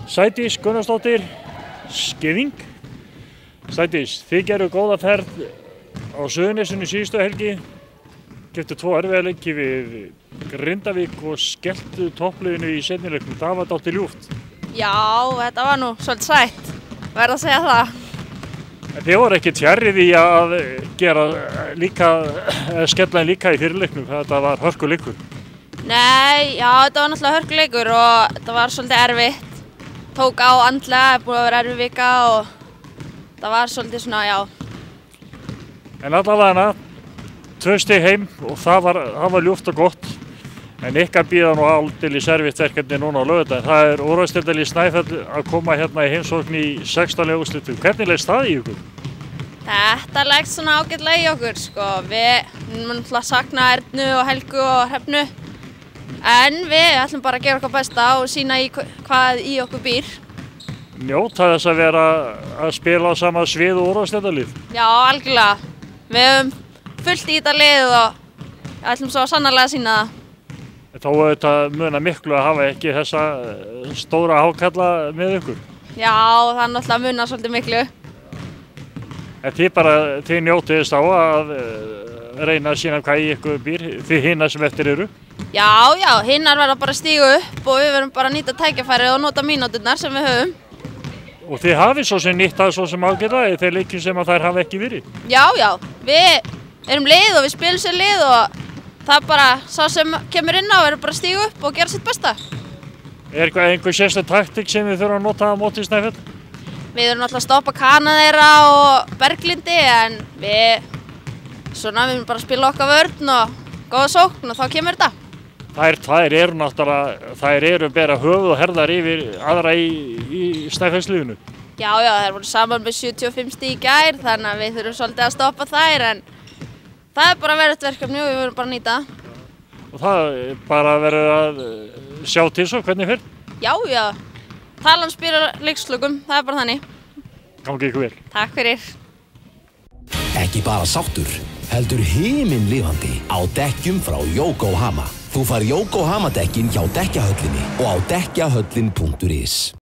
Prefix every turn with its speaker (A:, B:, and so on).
A: Sædís Gunnarsdóttir, Skeiðing. Sædís, þið gerðu góða ferð á Suðurnesjunni síðustu helgi. Keyptu 2 erfiða leiki við Grindavík og skelltu toppliðinu í seinni leiknum. Það var dálítið ljúft.
B: Já, þetta var nú svolítið sætt, verð að segja það.
A: En þið voru ekki tjærri því að gera líka, skella en líka í fyrirleiknum. Þetta var hörkuleikur.
B: Nei, já, þetta var náttúrulega hörkuleikur og þetta var svolítið erfitt. Tók á andlega, búið að vera erfið vika og það var svolítið svona, já.
A: En allavega 2 stig heim og það var ljúft og gott. En ykkar bíða nú aldeilis erfitt verkefni núna á laugardaginn. Það er úrvalsdeildin Snæfell að koma hérna í heimsókn í 16 úrslitum. Hvernig leggst það í ykkur?
B: Þetta leggst svona ágætlega í okkur, sko. Við munum náttúrulega sakna Ernu og Helgu og Hrefnu. En við ætlum bara að gera okkar besta og sýna hvað í okkur býr.
A: Njóta þess að vera að spila á sama svið og úrvalsdeildarlið?
B: Já, algjörlega. Við höfum fullt í þetta lið og ætlum svo sannarlega að sýna það.
A: Þá auðvitað munar miklu að hafa ekki þessa stóra hákalla með ykkur.
B: Já, það náttúrulega munar svolítið miklu.
A: En þið njótið þess á að reyna að sýna hvað í ykkur býr, þið hinna sem eftir eru?
B: Já, hinnar verða bara að stíga upp og við verðum bara að nýta tækifærið og nota mínúturnar sem við höfum.
A: Og þið hafið svo sem nýtt það svo sem ágætlega í þeir leikjum sem að þær hafa ekki verið?
B: Já, við erum lið og við spilum sér lið og það er bara sá sem kemur inn á verður bara að stíga upp og gera sitt besta. Er
A: einhver sérstök taktík sem við þurfum að nota á móti Snæfell?
B: Við þurfum náttúrulega að stoppa Kanadeira og Berglindi en við munum bara að spila okkar vörn og góða sókn og þá kemur þetta.
A: Þær eru náttúrulega, þær eru bera höfuð og herðar yfir aðra í Snæfellsliðinu. Já,
B: þær voru saman með 75 stig í gær þannig að við þurfum svolítið að stoppa þær en það er bara verið verkefni og við verðum bara að nýta það.
A: Og það er bara verið að sjá til svo hvernig fer?
B: Já, talan spyrir leikslökum, það er bara þannig.
A: Gangi ykkur vel.
B: Takk fyrir.
C: Ekki bara sáttur, heldur himinlifandi á dekkjum frá Yokohama. Þú fær Yokohama dekkin hjá Dekkjahöllinni og á dekkjahöllin.is.